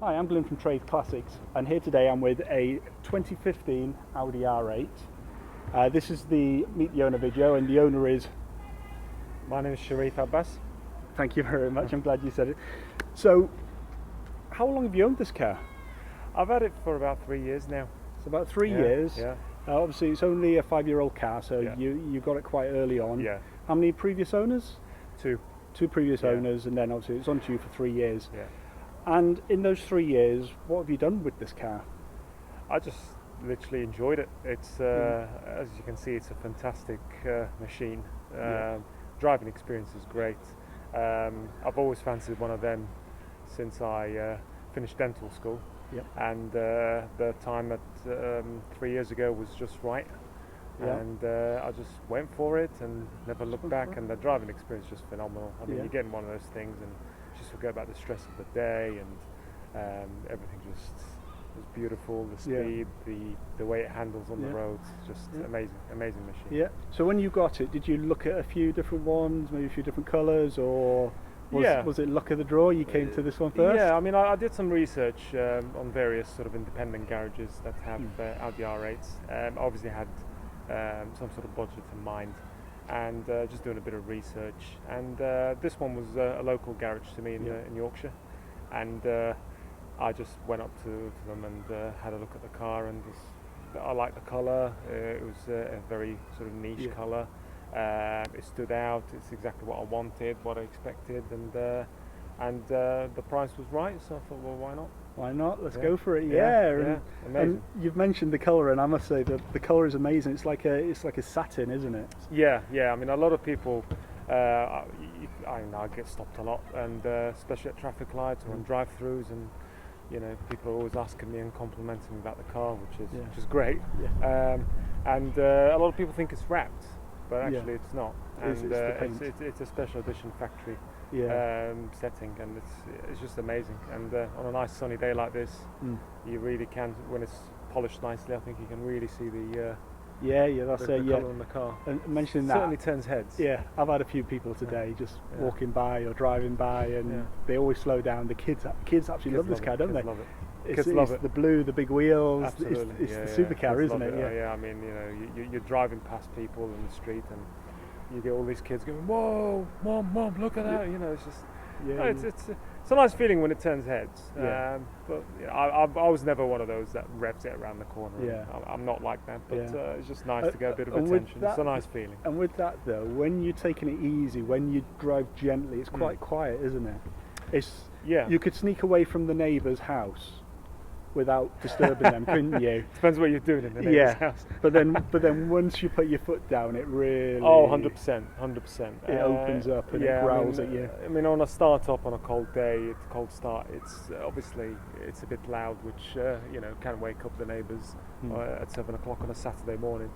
Hi, I'm Glyn from Trade Classics, and here today I'm with a 2015 Audi R8. This is the Meet the Owner video, and the owner is... My name is Sharif Abbas. Thank you very much, I'm glad you said it. So, how long have you owned this car? I've had it for about 3 years now. It's about 3 years. Yeah. Obviously, it's only a 5-year-old car, so Yeah. you got it quite early on. Yeah. How many previous owners? Two. Two previous Yeah. owners, and then obviously it's on to you for 3 years. Yeah. And in those 3 years, what have you done with this car? I just literally enjoyed it. It's as you can see, it's a fantastic machine. Driving experience is great. I've always fancied one of them since I finished dental school. Yep. And the time at 3 years ago was just right. Yeah. And I just went for it and never looked back. And the driving experience is just phenomenal. I mean, Yeah. you get in one of those things and just forget about the stress of the day, and everything just was beautiful. The speed, the way it handles on the roads, just amazing machine. Yeah. So when you got it, did you look at a few different ones, maybe a few different colours, or was it luck of the draw? You came to this one first? Yeah, I mean, I did some research on various sort of independent garages that have Audi R8s. Obviously had some sort of budget in mind, and just doing a bit of research. And this one was a local garage to me in Yorkshire, and I just went up to them and had a look at the car, and I liked the colour. It was a very sort of niche colour. It stood out. It's exactly what I wanted, what I expected, and the price was right. So I thought, well, why not? Why not? Let's go for it. Yeah. And you've mentioned the colour, and I must say that the colour is amazing. It's like a satin, isn't it? Yeah. I mean, a lot of people. I get stopped a lot, and especially at traffic lights or on drive-throughs, and people are always asking me and complimenting me about the car, which is great. Yeah. And a lot of people think it's wrapped, but actually it's not. And it's a special edition factory setting, and it's just amazing. And on a nice sunny day like this, you really can, when it's polished nicely, I think you can really see the colour on the car. And mentioning that, certainly turns heads. Yeah, I've had a few people today just walking by or driving by, and they always slow down. The kids absolutely love this car, don't they? Love it. It's the blue, the big wheels. Absolutely. It's the supercar, isn't it? Yeah. I mean, you're driving past people in the street, and you get all these kids going, "Whoa, mom, look at that!" It's just, it's a nice feeling when it turns heads. Yeah. But I was never one of those that revs it around the corner. Yeah. I'm not like that. But it's just nice to get a bit of attention. It's a nice feeling. And with that though, when you're taking it easy, when you drive gently, it's quite quiet, isn't it? You could sneak away from the neighbour's house without disturbing them, couldn't you? Depends what you're doing in the neighbour's house. but then once you put your foot down, it really... Oh, 100%. It opens up and it growls at you. I mean, on a start-up on a cold day, cold start, it's obviously it's a bit loud, which can wake up the neighbours at 7 o'clock on a Saturday morning.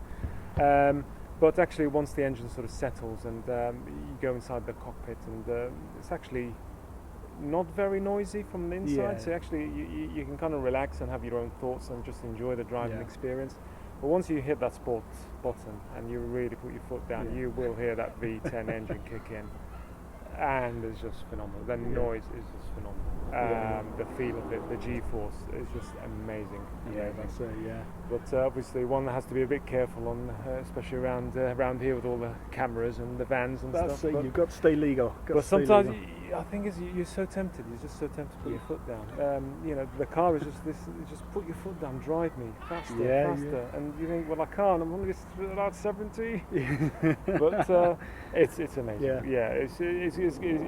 But actually, once the engine sort of settles and you go inside the cockpit, and it's actually not very noisy from the inside, so actually you can kind of relax and have your own thoughts and just enjoy the driving experience. But once you hit that sport button and you really put your foot down, you will hear that V10 engine kick in, and it's just phenomenal. The noise is just phenomenal. The feel of it, the G-force is just amazing. That's it. But obviously one has to be a bit careful on, especially around here with all the cameras and the vans and stuff. That's it. You've got to stay legal. But sometimes I think you're so tempted. You're just so tempted to put your foot down. The car is just this. Just put your foot down, drive me faster. And you think, well, I can't. I'm only about 70. But it's amazing.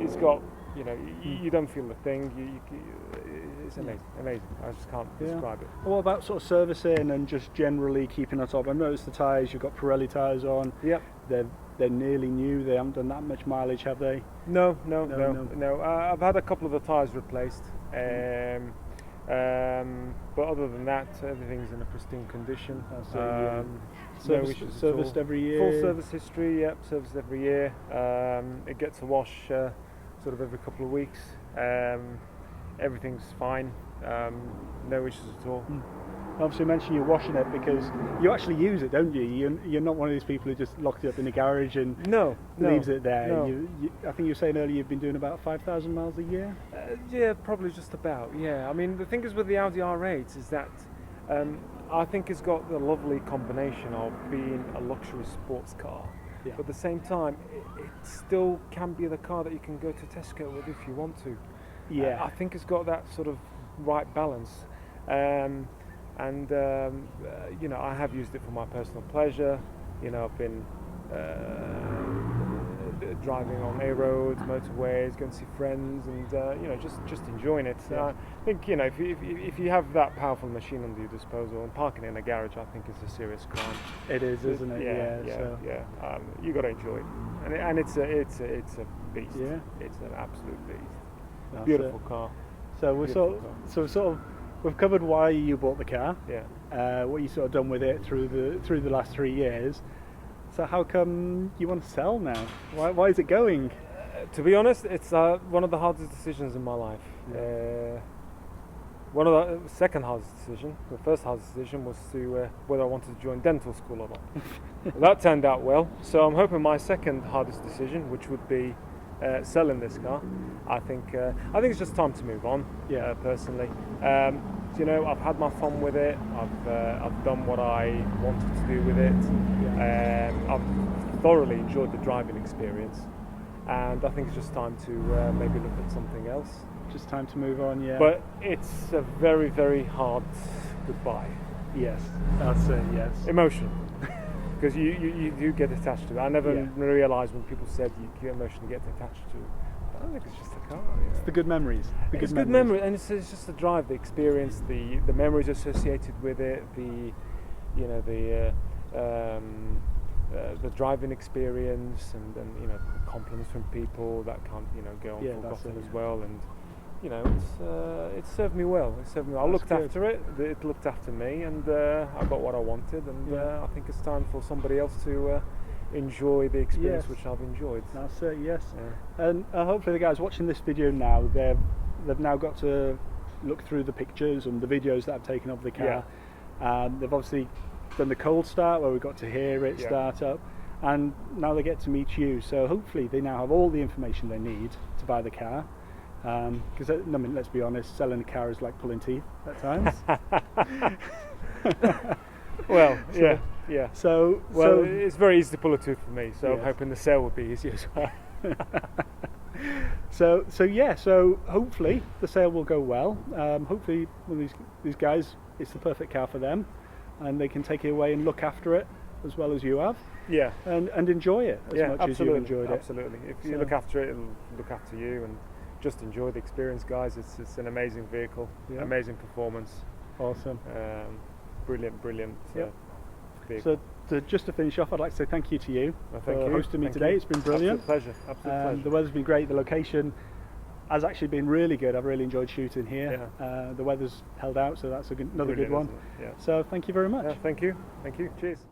It's got. You don't feel the thing. It's amazing. I just can't describe it. What about sort of servicing and just generally keeping on top? I've noticed the tyres. You've got Pirelli tyres on. Yep. They're nearly new. They haven't done that much mileage, have they? No. I've had a couple of the tyres replaced, but other than that, everything's in a pristine condition. Serviced every year. Full service history. Yep, serviced every year. It gets a wash sort of every couple of weeks. everything's fine, no issues at all. Obviously, you mentioned you're washing it because you actually use it, don't you? You're not one of these people who just locks it up in the garage and leaves it there. No. I think you were saying earlier you've been doing about 5,000 miles a year? Yeah, probably just about, yeah. I mean, the thing is with the Audi R8 is that I think it's got the lovely combination of being a luxury sports car, but at the same time, it still can be the car that you can go to Tesco with if you want to. Yeah. I think it's got that sort of right balance. You know, I have used it for my personal pleasure. You know, I've been driving on A roads, motorways, going to see friends, and you know, just enjoying it. I think, you know, if you have that powerful machine under your disposal and parking it in a garage, I think it's a serious crime. It is, isn't it? Yeah. You got to enjoy it, and it's a beast. Yeah. It's an absolute beast. That's Beautiful it. car. So we've covered why you bought the car. Yeah. What you sort of done with it through the last 3 years. So how come you want to sell now? Why is it going? To be honest, it's one of the hardest decisions in my life. One of the second hardest decision. The first hardest decision was to whether I wanted to join dental school or not. Well, that turned out well. So I'm hoping my second hardest decision, which would be selling this car, I think it's just time to move on. Personally, you know, I've had my fun with it. I've done what I wanted to do with it. I've thoroughly enjoyed the driving experience, and I think it's just time to maybe look at something else. Just time to move on. Yeah. But it's a very, very hard goodbye. Yes, that's it. Yes. Emotion. Because you do get attached to it. I never realised when people said you get emotionally get attached to it. I don't think it's just a car. It's the good memories. It's good memory, and it's just the drive, the experience, the memories associated with it, the driving experience, and you know, compliments from people that can't go unforgotten as well. And you know, it served me well. I looked after it. It looked after me, and I got what I wanted. And I think it's time for somebody else to enjoy the experience which I've enjoyed. That's it. Yes. And hopefully the guys watching this video now, they've now got to look through the pictures and the videos that I've taken of the car. They've obviously done the cold start where we got to hear it start up, and now they get to meet you. So hopefully they now have all the information they need to buy the car. Because I mean, let's be honest, selling a car is like pulling teeth at times. Well, yeah. So it's very easy to pull a tooth for me. So I'm hoping the sale will be easy as well. So hopefully the sale will go well. Hopefully these guys, it's the perfect car for them, and they can take it away and look after it as well as you have. Yeah. And enjoy it as much as you enjoyed it. Absolutely. If you look after it, it'll look after you, and just enjoy the experience, guys. It's an amazing vehicle, amazing performance. Awesome. Brilliant vehicle. So just to finish off, I'd like to say thank you to you for hosting me today. It's been brilliant. Absolute pleasure. The weather's been great. The location has actually been really good. I've really enjoyed shooting here. The weather's held out, so that's another good one. So thank you very much. Thank you. Cheers.